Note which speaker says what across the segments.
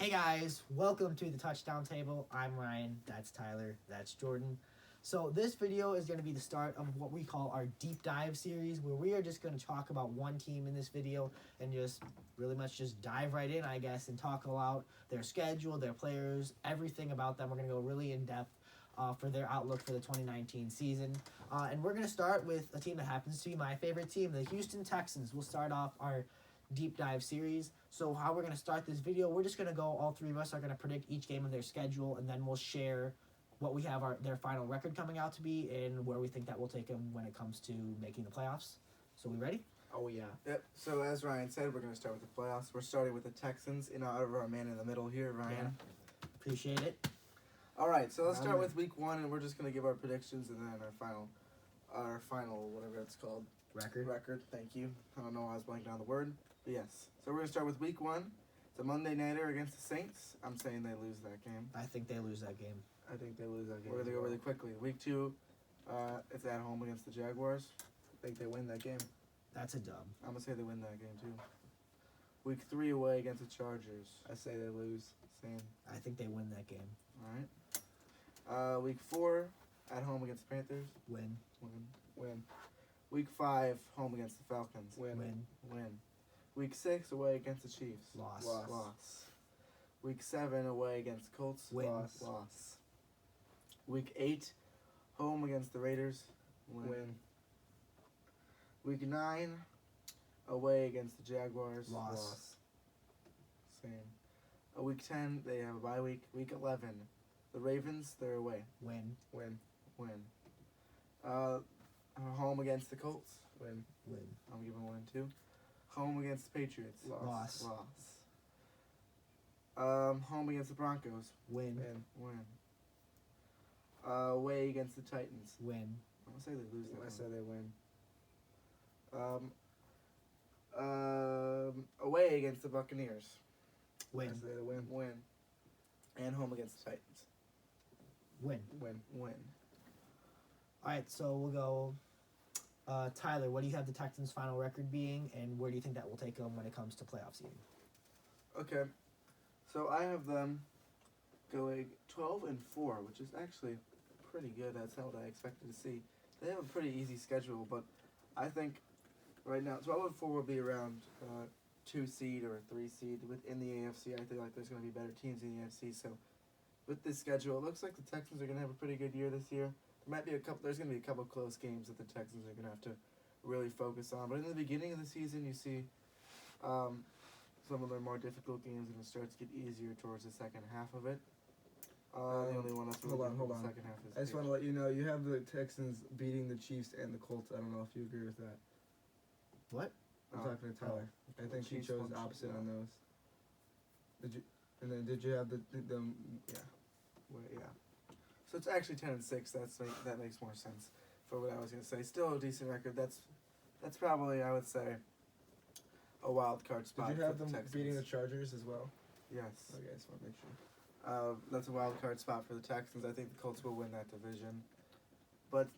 Speaker 1: Hey guys, welcome to the Touchdown Table. I'm Ryan, that's Tyler, that's Jordan. So this video is going to be the start of what we call our deep dive series, where we are just going to talk about one team in this video and just really much just dive right in, I guess, and talk about their schedule, their players, everything about them. We're going to go really in depth for their outlook for the 2019 season. And we're going to start with a team that happens to be my favorite team, the Houston Texans. We'll start off our deep dive series. So how we're going to start this video, we're just going to go, all three of us are going to predict each game of their schedule, and then we'll share what we have their final record coming out to be and where we think that will take them when it comes to making the playoffs. So we ready?
Speaker 2: Oh, yeah.
Speaker 3: Yep. So as Ryan said, we're going to start with the playoffs. We're starting with the Texans in honor of our man in the middle here, Ryan.
Speaker 1: Yeah. Appreciate it.
Speaker 3: All right. So let's start with week one, and we're just going to give our predictions and then our final whatever it's called
Speaker 1: Record.
Speaker 3: Thank you. I don't know why I was blanking on the word, but yes. So we're going to start with week one. It's a Monday nighter against the Saints. I'm saying they lose that game.
Speaker 1: I think they lose that game.
Speaker 2: I think they lose that game.
Speaker 3: We're going to go really quickly. Week two, it's at home against the Jaguars.
Speaker 2: I think they win that game.
Speaker 1: That's a dub.
Speaker 3: I'm going to say they win that game too. Week three away against the Chargers.
Speaker 2: I say they lose.
Speaker 3: Same.
Speaker 1: I think they win that game.
Speaker 3: All right. Week four, at home against the Panthers.
Speaker 1: Win.
Speaker 2: Win.
Speaker 3: Week five, home against the Falcons.
Speaker 2: Win.
Speaker 3: Win. Week six, away against the Chiefs.
Speaker 1: Loss.
Speaker 3: Week seven, away against the Colts.
Speaker 1: Win.
Speaker 3: Loss. Week eight, home against the Raiders.
Speaker 2: Win.
Speaker 3: Week nine, away against the Jaguars.
Speaker 1: Loss.
Speaker 3: Same. Week 10, they have a bye week. Week 11, the Ravens, they're away.
Speaker 1: Win.
Speaker 3: Home against the Colts.
Speaker 2: Win.
Speaker 3: I'm giving one too. Home against the Patriots.
Speaker 1: Loss.
Speaker 3: Home against the Broncos.
Speaker 1: Win.
Speaker 3: Away against the Titans.
Speaker 1: Win.
Speaker 3: I'm gonna say they lose that
Speaker 2: I
Speaker 3: one.
Speaker 2: say they win.
Speaker 3: Away against the Buccaneers.
Speaker 1: Win.
Speaker 2: I say they win.
Speaker 3: Win. And home against the Titans.
Speaker 1: Win.
Speaker 3: Win.
Speaker 1: All right, so we'll go. Tyler, what do you have the Texans' final record being, and where do you think that will take them when it comes to playoff seeding?
Speaker 3: Okay. So I have them going 12-4, which is actually pretty good. That's not what I expected to see. They have a pretty easy schedule, but I think right now 12-4 will be around 2 seed or 3 seed within the AFC. I feel like there's going to be better teams in the AFC. So with this schedule, it looks like the Texans are going to have a pretty good year this year. There's going to be a couple close games that the Texans are going to have to really focus on. But in the beginning of the season, you see some of their more difficult games, and it starts to get easier towards the second half of it. The only one that's really
Speaker 2: Hold on.
Speaker 3: the second half is.
Speaker 2: I just want to let you know, you have the Texans beating the Chiefs and the Colts. I don't know if you agree with that.
Speaker 1: What?
Speaker 2: I'm talking to Tyler. I think he
Speaker 3: Chiefs
Speaker 2: chose
Speaker 3: won,
Speaker 2: opposite
Speaker 3: yeah.
Speaker 2: on those. Did you have the
Speaker 3: Yeah. So it's actually 10-6. That makes more sense for what I was gonna say. Still a decent record. That's probably, I would say, a wild card spot.
Speaker 2: Did you have
Speaker 3: for
Speaker 2: them
Speaker 3: the Texans.
Speaker 2: beating the Chargers as well?
Speaker 3: Yes.
Speaker 2: Okay, I just want to make sure.
Speaker 3: That's a wild card spot for the Texans. I think the Colts will win that division, but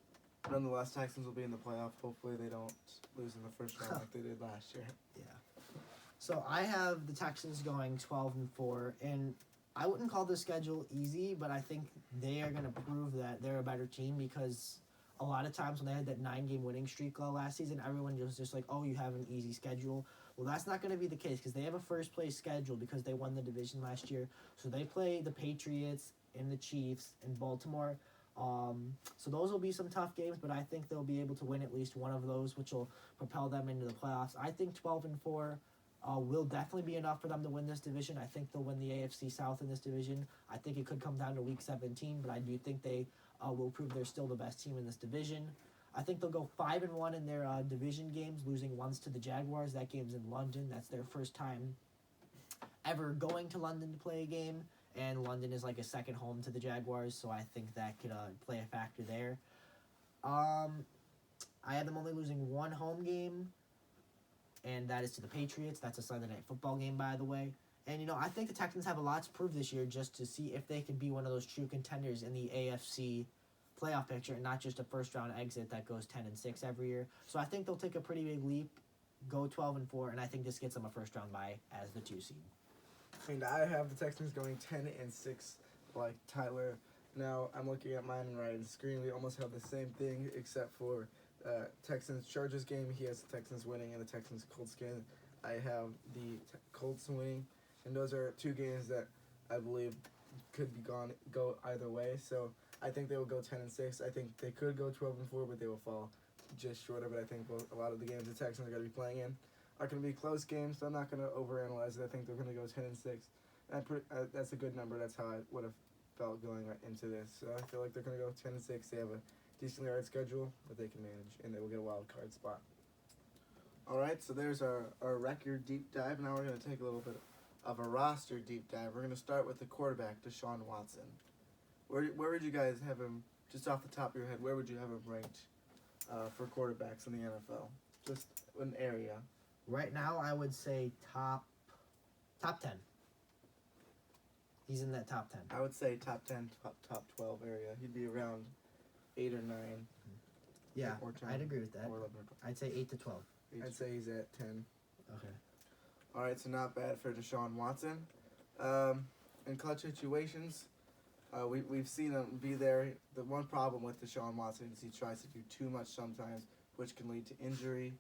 Speaker 3: nonetheless, Texans will be in the playoff. Hopefully, they don't lose in the first round like they did last year.
Speaker 1: Yeah. So I have the Texans going 12-4, and I wouldn't call the schedule easy, but I think they are going to prove that they're a better team because a lot of times when they had that 9-game winning streak last season, everyone was just like, oh, you have an easy schedule. Well, that's not going to be the case because they have a first-place schedule because they won the division last year. So they play the Patriots and the Chiefs and Baltimore. So those will be some tough games, but I think they'll be able to win at least one of those, which will propel them into the playoffs. I think 12-4 will definitely be enough for them to win this division. I think they'll win the AFC South in this division. I think it could come down to Week 17, but I do think they will prove they're still the best team in this division. I think they'll go 5-1 in their division games, losing once to the Jaguars. That game's in London. That's their first time ever going to London to play a game, and London is like a second home to the Jaguars, so I think that could play a factor there. I had them only losing one home game, and that is to the Patriots. That's a Sunday Night Football game, by the way. And, I think the Texans have a lot to prove this year just to see if they can be one of those true contenders in the AFC playoff picture and not just a first-round exit that goes 10-6 every year. So I think they'll take a pretty big leap, go 12-4, and I think this gets them a first-round bye as the 2 seed.
Speaker 2: And I have the Texans going 10-6, like Tyler. Now I'm looking at mine and Ryan's screen. We almost have the same thing, except for Texans Chargers game. He has the Texans winning, and the Texans Colts game. I have the Colts winning, and those are two games that I believe could go either way. So I think they will go 10-6. I think they could go 12-4, but they will fall just short of it. I think a lot of the games the Texans are going to be playing in are going to be close games, so I'm not going to overanalyze it. I think they're going to go 10-6. And that's a good number. That's how I would have felt going into this. So I feel like they're going to go 10-6. They have a decently hard schedule that they can manage, and they will get a wild card spot.
Speaker 3: All right, so there's our record deep dive. Now we're going to take a little bit of a roster deep dive. We're going to start with the quarterback, Deshaun Watson. Where would you guys have him, just off the top of your head, where would you have him ranked for quarterbacks in the NFL? Just an area.
Speaker 1: Right now, I would say top 10. He's in that top 10.
Speaker 3: I would say top 10, top 12 area. He'd be around 8 or 9.
Speaker 1: Yeah,
Speaker 3: or 10,
Speaker 1: I'd agree with that.
Speaker 3: or 11 or 12.
Speaker 1: I'd say 8 to 12.
Speaker 2: I'd say he's at 10.
Speaker 1: Okay.
Speaker 3: All right, so not bad for Deshaun Watson. In clutch situations, we've seen him be there. The one problem with Deshaun Watson is he tries to do too much sometimes, which can lead to injury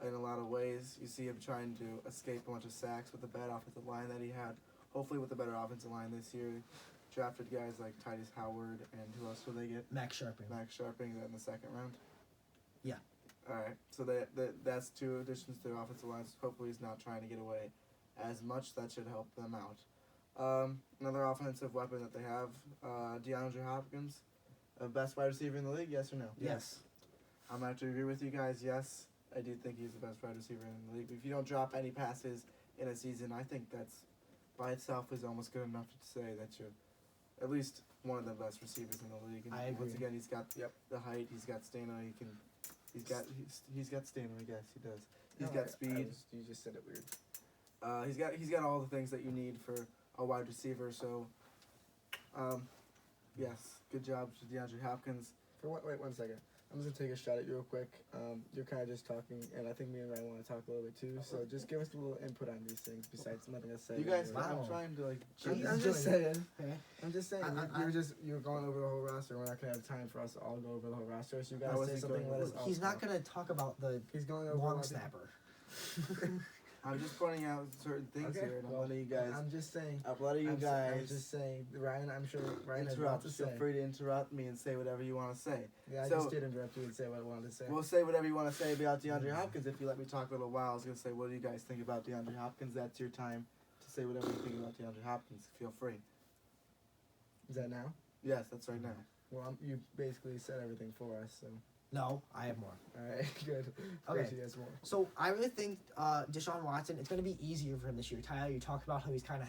Speaker 3: in a lot of ways. You see him trying to escape a bunch of sacks with the bad offensive line that he had. Hopefully with a better offensive line this year. Drafted guys like Titus Howard, and who else will they get?
Speaker 1: Max Sharping.
Speaker 3: Max Sharping in the second round.
Speaker 1: Yeah.
Speaker 3: All right, so that's two additions to their offensive line. So hopefully he's not trying to get away as much. That should help them out. Another offensive weapon that they have, DeAndre Hopkins, best wide receiver in the league. Yes or no?
Speaker 1: Yes.
Speaker 3: I'm going to have to agree with you guys. Yes, I do think he's the best wide receiver in the league. If you don't drop any passes in a season, I think that's by itself is almost good enough to say that you're at least one of the best receivers in the league. And
Speaker 1: I agree.
Speaker 3: Once again, he's got the height. He's got stamina. He's got stamina. I guess he does. He's got speed.
Speaker 2: You just said it weird.
Speaker 3: He's got all the things that you need for a wide receiver. So, yes, good job to DeAndre Hopkins.
Speaker 2: Wait 1 second. I'm just gonna take a shot at you real quick. You're kind of just talking, and I think me and Ryan want to talk a little bit too. So just give us a little input on these things. Besides nothing to say.
Speaker 3: You guys,
Speaker 1: Wow.
Speaker 3: I'm trying to
Speaker 2: I'm just saying.
Speaker 1: Okay.
Speaker 2: I'm just saying. You're going over the whole roster. We're not gonna have time for us to all go over the whole roster. So you
Speaker 3: I
Speaker 2: guys say
Speaker 3: wasn't
Speaker 2: something.
Speaker 3: going
Speaker 2: Let us.
Speaker 3: over.
Speaker 2: all
Speaker 1: He's not
Speaker 2: talk.
Speaker 1: going to talk about the
Speaker 2: He's going over.
Speaker 1: long
Speaker 2: a lot of-
Speaker 1: snapper.
Speaker 3: I'm just pointing out certain things
Speaker 2: Okay,
Speaker 3: here, and
Speaker 2: well,
Speaker 3: I'm letting you guys.
Speaker 2: I'm just saying.
Speaker 3: I'm letting you
Speaker 2: I'm
Speaker 3: guys
Speaker 2: just saying. Ryan, I'm sure Ryan has a lot
Speaker 3: interrupt.
Speaker 2: to
Speaker 3: Feel
Speaker 2: say.
Speaker 3: free to interrupt me and say whatever you want to say.
Speaker 2: Yeah, I
Speaker 3: So-
Speaker 2: just did interrupt you and say what I wanted to say.
Speaker 3: We'll say whatever you want to say about DeAndre Hopkins if you let me talk a little while. I was going to say, what do you guys think about DeAndre Hopkins? That's your time to say whatever you think about DeAndre Hopkins. Feel free.
Speaker 2: Is that now?
Speaker 3: Yes, that's right now.
Speaker 2: Well, you basically said everything for us, so.
Speaker 1: No, I have more.
Speaker 2: All right, good.
Speaker 1: Okay.
Speaker 2: First, you guys more.
Speaker 1: So I really think Deshaun Watson, it's going to be easier for him this year. Tyler, you talked about how he's kind of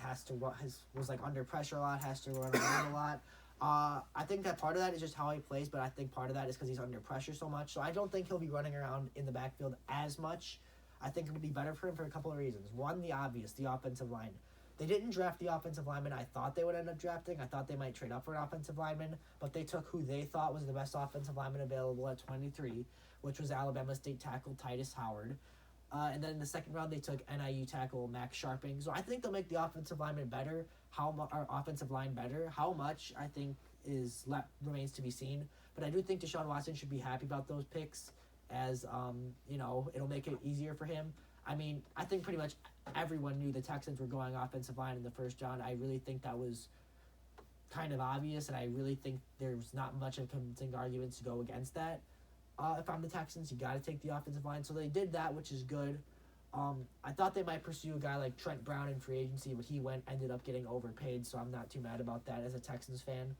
Speaker 1: was like under pressure a lot, has to run around a lot. I think that part of that is just how he plays, but I think part of that is because he's under pressure so much. So I don't think he'll be running around in the backfield as much. I think it'll be better for him for a couple of reasons. One, the obvious, the offensive line. They didn't draft the offensive lineman I thought they would end up drafting. I thought they might trade up for an offensive lineman, but they took who they thought was the best offensive lineman available at 23, which was Alabama State tackle Titus Howard. And then in the second round, they took NIU tackle Max Sharping. So I think they'll make the offensive lineman better. Our offensive line better. How much, I think, remains to be seen. But I do think Deshaun Watson should be happy about those picks, as it'll make it easier for him. I mean, I think pretty much everyone knew the Texans were going offensive line in the first round. I really think that was kind of obvious, and I really think there's not much of convincing arguments to go against that. If I'm the Texans, you got to take the offensive line. So they did that, which is good. I thought they might pursue a guy like Trent Brown in free agency, but he ended up getting overpaid, so I'm not too mad about that as a Texans fan.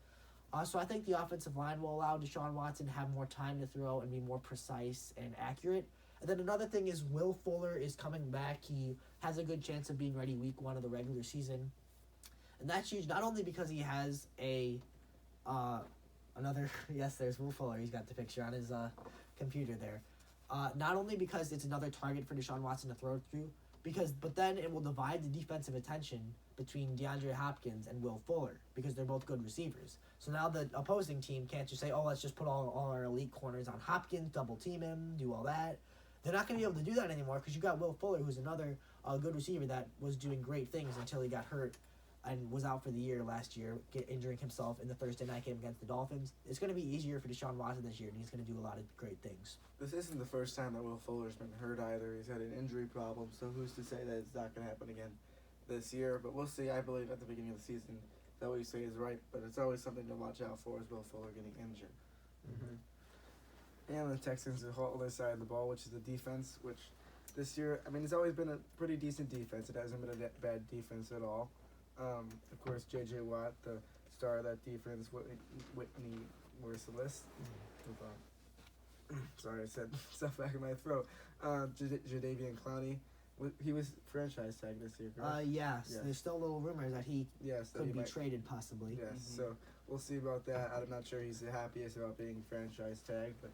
Speaker 1: So I think the offensive line will allow Deshaun Watson to have more time to throw and be more precise and accurate. And then another thing is Will Fuller is coming back. He has a good chance of being ready week 1 of the regular season. And that's huge, not only because he has yes, there's Will Fuller. He's got the picture on his computer there. Not only because it's another target for Deshaun Watson to throw through, but then it will divide the defensive attention between DeAndre Hopkins and Will Fuller because they're both good receivers. So now the opposing team can't just say, oh, let's just put all our elite corners on Hopkins, double team him, do all that. They're not going to be able to do that anymore because you got Will Fuller, who's another a good receiver that was doing great things until he got hurt and was out for the year last year, injuring himself in the Thursday night game against the Dolphins. It's going to be easier for Deshaun Watson this year, and he's going to do a lot of great things.
Speaker 3: This isn't the first time that Will Fuller's been hurt either. He's had an injury problem, so who's to say that it's not going to happen again this year? But we'll see. I believe at the beginning of the season that what you say is right, but it's always something to watch out for is Will Fuller getting injured.
Speaker 2: And the Texans, the whole other side of the ball, which is the defense, which this year, I mean, it's always been a pretty decent defense. It hasn't been a bad defense at all. Of course, J.J. Watt, the star of that defense, Whitney Merciless. Sorry, I said stuff back in my throat. Jadeveon Clowney, he was franchise tag this year, correct?
Speaker 1: Yes.
Speaker 2: Yes.
Speaker 1: There's still little rumors that he
Speaker 2: Yes, that
Speaker 1: could
Speaker 2: he
Speaker 1: be
Speaker 2: might.
Speaker 1: traded possibly.
Speaker 2: Yes, so we'll see about that. I'm not sure he's the happiest about being franchise tagged, but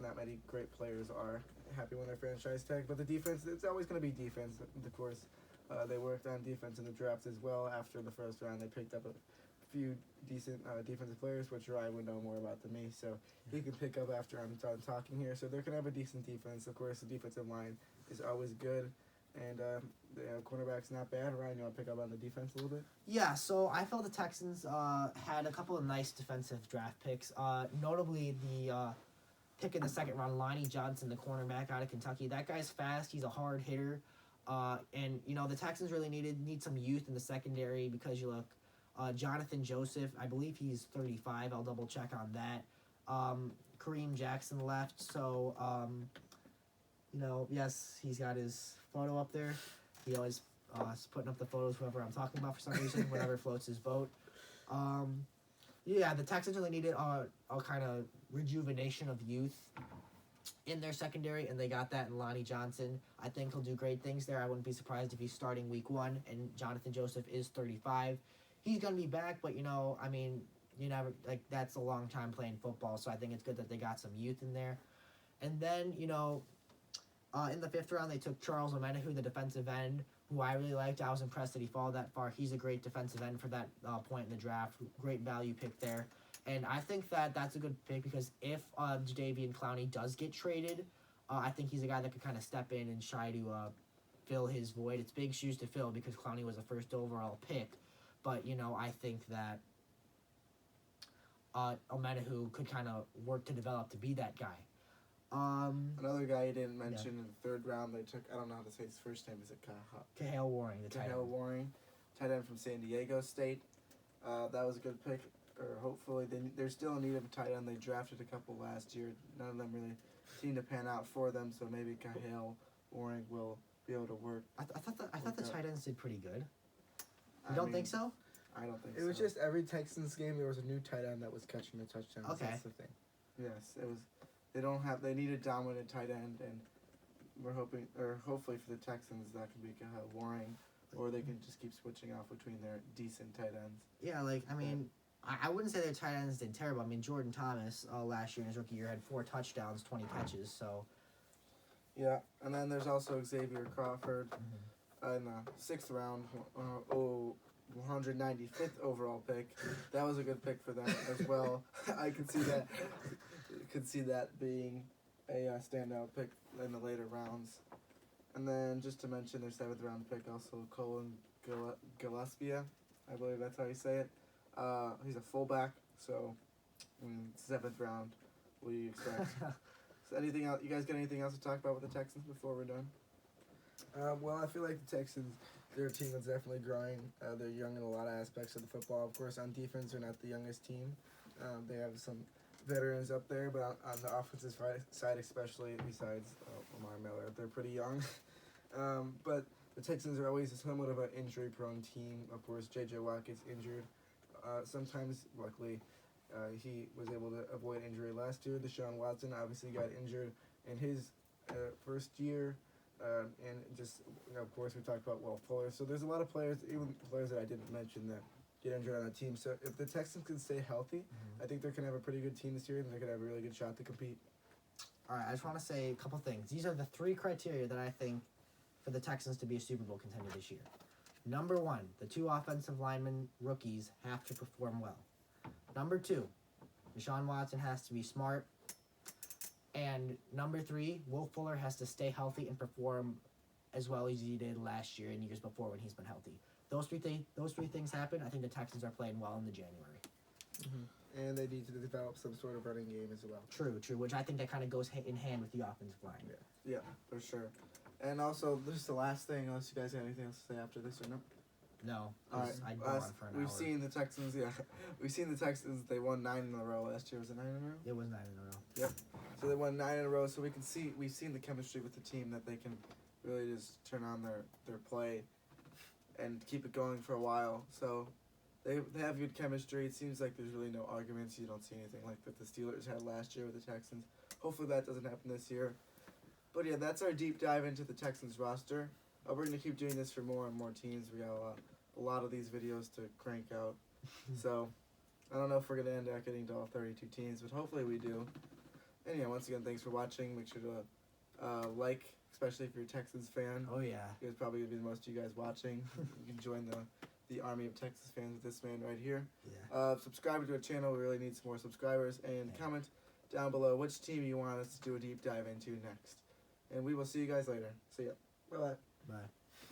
Speaker 2: not many great players are happy when they're franchise tagged. But the defense, it's always going to be defense. Of course, they worked on defense in the draft as well. After the first round, they picked up a few decent defensive players, which Ryan would know more about than me. So he can pick up after I'm done talking here. So they're going to have a decent defense. Of course, the defensive line is always good. And the cornerback's not bad. Ryan, you want to pick up on the defense a little bit?
Speaker 1: Yeah, so I felt the Texans had a couple of nice defensive draft picks. Notably, the pick in the second round, Lonnie Johnson, the cornerback out of Kentucky. That guy's fast. He's a hard hitter. And, the Texans really need some youth in the secondary because you look, Jonathan Joseph, I believe he's 35. I'll double check on that. Kareem Jackson left. So, yes, he's got his photo up there. He always is putting up the photos whoever I'm talking about for some reason, whenever floats his boat. The Texans really needed a kind of rejuvenation of youth in their secondary, and they got that in Lonnie Johnson. I think he'll do great things there. I wouldn't be surprised if he's starting week 1, and Jonathan Joseph is 35. He's going to be back, but, you never, that's a long time playing football, so I think it's good that they got some youth in there. And then, in the 5th round, they took Charles Omenihu, the defensive end, who I really liked. I was impressed that he followed that far. He's a great defensive end for that point in the draft. Great value pick there. And I think that that's a good pick because if Jadeveon Clowney does get traded, I think he's a guy that could kind of step in and try to fill his void. It's big shoes to fill because Clowney was a first overall pick. But, I think that Omenihu could kind of work to develop to be that guy.
Speaker 3: Another guy you didn't mention in the 3rd round, they took, I don't know how to say his first name, is it
Speaker 1: Kahale Waring, the tight end.
Speaker 3: Kahale Waring, tight end from San Diego State. That was a good pick, or hopefully they're still in need of a tight end. They drafted a couple last year. None of them really seemed to pan out for them, so maybe Kahale Waring will be able to work.
Speaker 1: I thought the tight ends did pretty good. You don't think so?
Speaker 3: I don't think so.
Speaker 2: It was just every Texans game there was a new tight end that was catching the touchdowns.
Speaker 1: Okay.
Speaker 2: That's the thing.
Speaker 3: Yes, it was. They need a dominant tight end, and we're hopefully for the Texans that can be Kahale Waring, or they can just keep switching off between their decent tight ends.
Speaker 1: Yeah, I wouldn't say their tight ends did terrible. I mean, Jordan Thomas last year in his rookie year had 4 touchdowns, 20 catches, so.
Speaker 3: Yeah, and then there's also Xavier Crawford in the 6th round, 195th overall pick. That was a good pick for them as well. I could see that being a standout pick in the later rounds. And then just to mention their 7th round pick, also Colin Gillespie, I believe that's how you say it. He's a fullback, so 7th round. What do you expect? So anything else? You guys got anything else to talk about with the Texans before we're done?
Speaker 2: Well, I feel like the Texans, their team is definitely growing. They're young in a lot of aspects of the football. Of course, on defense, they're not the youngest team. They have some veterans up there, but on the offensive side, especially besides Lamar Miller, they're pretty young. But the Texans are always somewhat of an injury-prone team. Of course, J.J. Watt gets injured. Sometimes, luckily, he was able to avoid injury last year. Deshaun Watson obviously got injured in his first year. And just, of course, we talked about Will Fuller. So there's a lot of players, even players that I didn't mention, that get injured on the team. So if the Texans can stay healthy, I think they're going to have a pretty good team this year, and they're going to have a really good shot to compete.
Speaker 1: All right, I just want to say a couple things. These are the 3 criteria that I think for the Texans to be a Super Bowl contender this year. Number 1, the 2 offensive linemen rookies have to perform well. Number 2, Deshaun Watson has to be smart. And number 3, Will Fuller has to stay healthy and perform as well as he did last year and years before when he's been healthy. Those three things happen. I think the Texans are playing well in the January.
Speaker 2: And they need to develop some sort of running game as well.
Speaker 1: True. Which I think that kind of goes in hand with the offensive line.
Speaker 2: Yeah.
Speaker 3: Yeah, for sure. And also, this is the last thing, unless you guys have anything else to say after this or no.
Speaker 1: No,
Speaker 3: All right.
Speaker 1: I'd go on for an
Speaker 3: We've
Speaker 1: hour.
Speaker 3: seen the Texans. Yeah, we've seen the Texans. They won 9 in a row last year. Was it 9 in a row?
Speaker 1: It was 9 in a row.
Speaker 3: So they won 9 in a row. So we've seen the chemistry with the team that they can really just turn on their play and keep it going for a while. So they have good chemistry. It seems like there's really no arguments. You don't see anything like that the Steelers had last year with the Texans. Hopefully that doesn't happen this year. But yeah, that's our deep dive into the Texans roster. We're going to keep doing this for more and more teams. We got a lot of these videos to crank out. So I don't know if we're going to end up getting to all 32 teams, but hopefully we do. And yeah, once again, thanks for watching. Make sure to like, especially if you're a Texans fan.
Speaker 1: Oh yeah.
Speaker 3: You guys probably going to be the most of you guys watching. You can join the army of Texas fans with this man right here.
Speaker 1: Yeah.
Speaker 3: Subscribe to our channel. We really need some more subscribers. And comment down below which team you want us to do a deep dive into next. And we will see you guys later. See ya. Bye-bye.
Speaker 1: Bye.